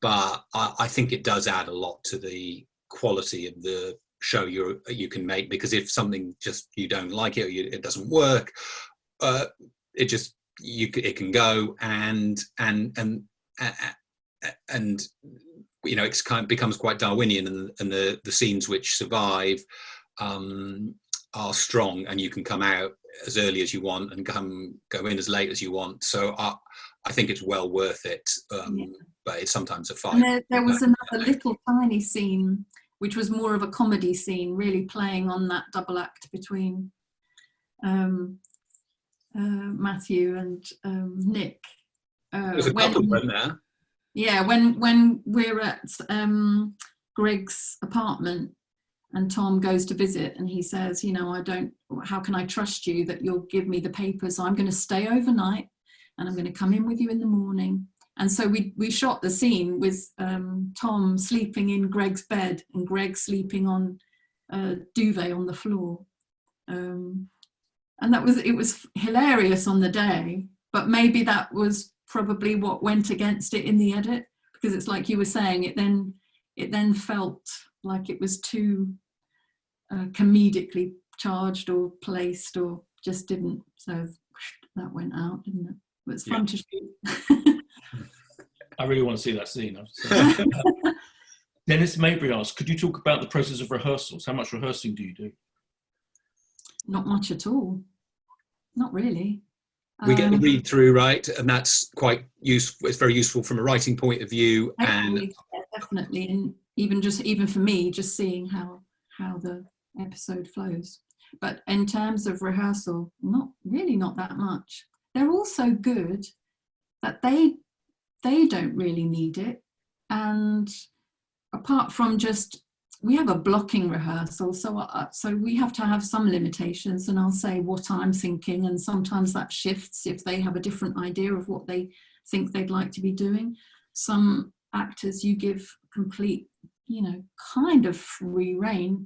S12: But I think it does add a lot to the quality of the show you can make, because if something just you don't like it or it doesn't work, it can go and you know, it's kind of becomes quite Darwinian, and the scenes which survive are strong, and you can come out as early as you want and go in as late as you want. So I think it's well worth it, but it's sometimes a fight.
S11: And there was another little tiny scene which was more of a comedy scene, really playing on that double act between Matthew and Nick.
S12: There's a couple of them there.
S11: Yeah, when we're at Greg's apartment and Tom goes to visit and he says, you know, how can I trust you that you'll give me the papers? I'm going to stay overnight and I'm going to come in with you in the morning. And so we shot the scene with Tom sleeping in Greg's bed and Greg sleeping on a duvet on the floor. And it was hilarious on the day, but maybe that was probably what went against it in the edit, because it's like you were saying, it then felt like it was too comedically charged or placed, or just didn't. So that went out, didn't it? It was fun to shoot.
S1: I really want to see that scene. Dennis Mabry asked, could you talk about the process of rehearsals? How much rehearsing do you do?
S11: Not much at all. Not really.
S12: We get the read through, right? And that's quite useful. It's very useful from a writing point of view. And
S11: definitely. And even for me, just seeing how the episode flows. But in terms of rehearsal, not that much. They're all so good that they don't really need it. And apart from just, we have a blocking rehearsal, so we have to have some limitations, and I'll say what I'm thinking, and sometimes that shifts if they have a different idea of what they think they'd like to be doing. Some actors you give complete, you know, kind of free rein.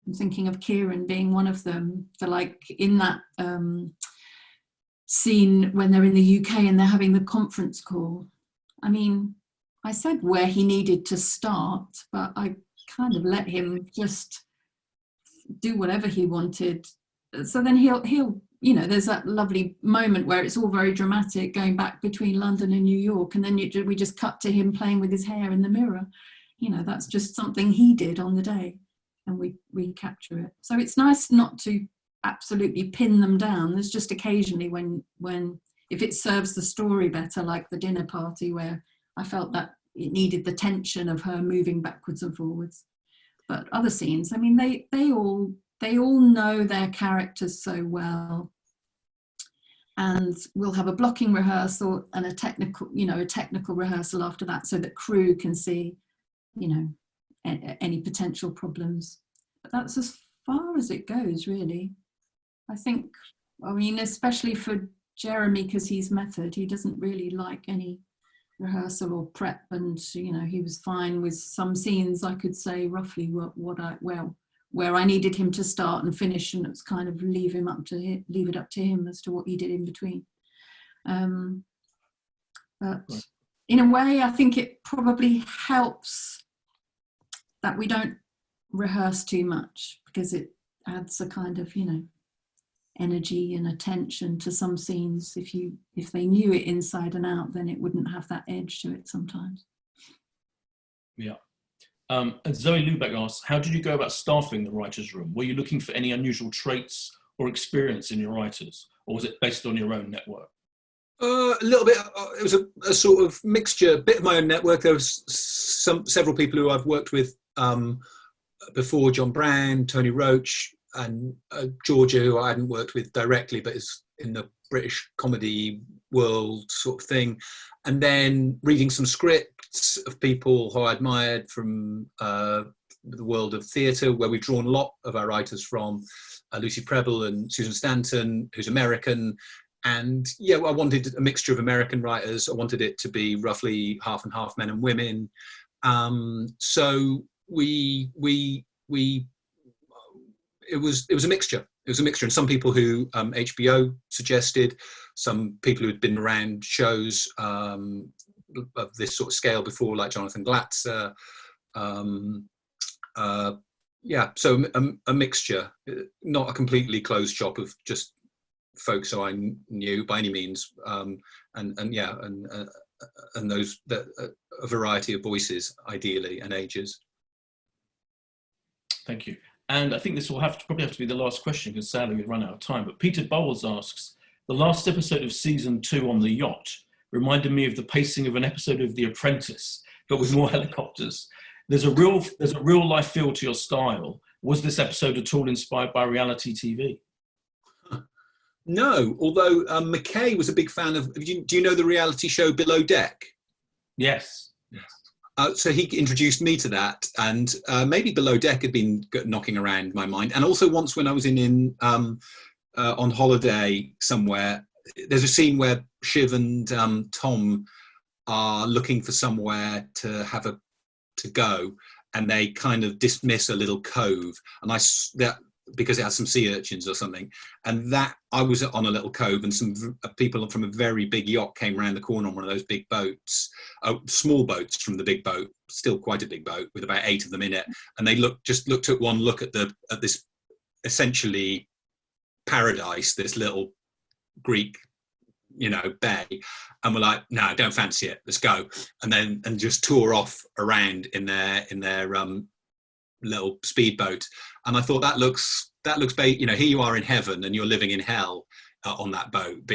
S11: I'm thinking of Kieran being one of them. They're like in that scene when they're in the UK and they're having the conference call. I mean, I said where he needed to start, but I kind of let him just do whatever he wanted. So then he'll you know, there's that lovely moment where it's all very dramatic going back between London and New York, and then we just cut to him playing with his hair in the mirror. You know, that's just something he did on the day, and we capture it. So it's nice not to absolutely pin them down. There's just occasionally when if it serves the story better, like the dinner party where I felt that it needed the tension of her moving backwards and forwards. But other scenes, I mean, they all know their characters so well, and we'll have a blocking rehearsal and a technical rehearsal after that, so that crew can see, you know, any potential problems. But that's as far as it goes, really. I think, I mean, especially for Jeremy, because he's method, he doesn't really like any rehearsal or prep, and you know, he was fine with some scenes. I could say roughly where I needed him to start and finish, and it's kind of leave it up to him as to what he did in between. But in a way, I think it probably helps that we don't rehearse too much, because it adds a kind of, you know, energy and attention to some scenes. If they knew it inside and out, then it wouldn't have that edge to it sometimes.
S1: Yeah. And Zoe Lubeck asks, how did you go about staffing the writer's room? Were you looking for any unusual traits or experience in your writers, or was it based on your own network?
S12: A little bit. It was a sort of mixture, a bit of my own network. There was several people who I've worked with before, John Brown, Tony Roach, and Georgia, who I hadn't worked with directly, but is in the British comedy world sort of thing. And then reading some scripts of people who I admired from the world of theatre, where we've drawn a lot of our writers from, Lucy Prebble and Susan Stanton, who's American. And yeah, I wanted a mixture of American writers. I wanted it to be roughly half and half, men and women. So it was a mixture. It was a mixture, and some people who HBO suggested, some people who had been around shows of this sort of scale before, like Jonathan Glatzer. Yeah, so a mixture, not a completely closed shop of just folks who I knew by any means, and those that a variety of voices, ideally, and ages.
S1: Thank you. And I think this will probably have to be the last question, because sadly we've run out of time. But Peter Bowles asks, the last episode of season 2 on the yacht reminded me of the pacing of an episode of The Apprentice, but with more helicopters. There's a real life feel to your style. Was this episode at all inspired by reality TV?
S12: No, although McKay was a big fan of. Do you know the reality show Below Deck?
S1: Yes.
S12: So he introduced me to that, and maybe Below Deck had been knocking around my mind. And also once when I was on holiday somewhere, there's a scene where Shiv and Tom are looking for somewhere to go, and they kind of dismiss a little cove, and because it has some sea urchins or something, and that I was on a little cove, and some people from a very big yacht came around the corner on one of those big boats, small boats from the big boat, still quite a big boat with about 8 of them in it, and they took one look at this essentially paradise, this little Greek, bay, and we're like, no, don't fancy it, let's go, and just tour off around in their little speedboat. And I thought that looks here you are in heaven and you're living in hell on that boat,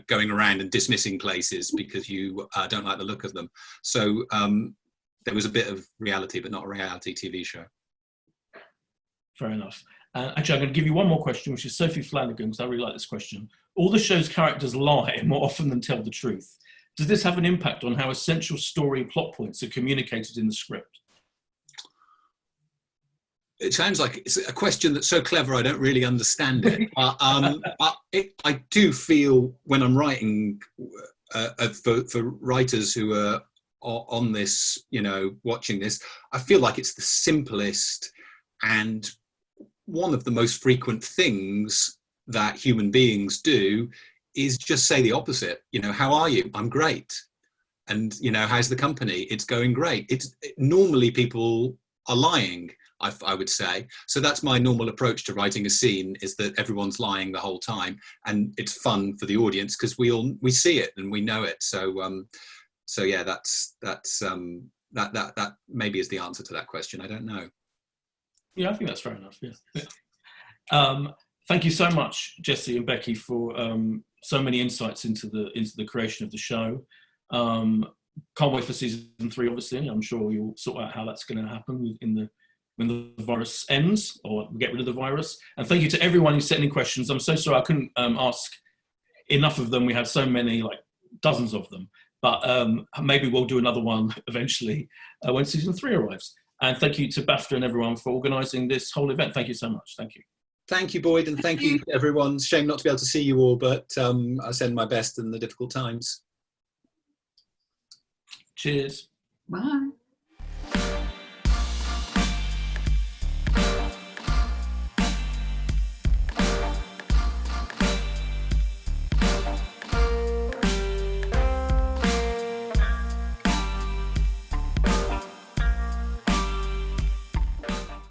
S12: going around and dismissing places because you don't like the look of them. So there was a bit of reality, but not a reality TV show.
S1: Fair enough. Actually, I'm going to give you one more question, which is Sophie Flanagan, because I really like this question. All the show's characters lie more often than tell the truth. Does this have an impact on how essential story and plot points are communicated in the script?
S12: It sounds like it's a question that's so clever I don't really understand it. I do feel when I'm writing for writers who are on this, watching this, I feel like it's the simplest and one of the most frequent things that human beings do is just say the opposite. How are you? I'm great. And, how's the company? It's going great. Normally people are lying, I would say. So that's my normal approach to writing a scene, is that everyone's lying the whole time, and it's fun for the audience because we see it and we know it. So yeah, that maybe is the answer to that question. I don't know.
S1: Yeah, I think that's fair enough. Yeah. Thank you so much, Jesse and Becky, for so many insights into the creation of the show. Can't wait for season 3. Obviously, I'm sure you'll sort out how that's going to happen when the virus ends, or we get rid of the virus. And thank you to everyone who sent in questions. I'm so sorry I couldn't ask enough of them. We had so many, like dozens of them. But maybe we'll do another one eventually when season 3 arrives. And thank you to BAFTA and everyone for organising this whole event. Thank you so much. Thank you.
S12: Thank you, Boyd, and thank you, everyone. Shame not to be able to see you all, but I send my best in the difficult times.
S1: Cheers.
S11: Bye.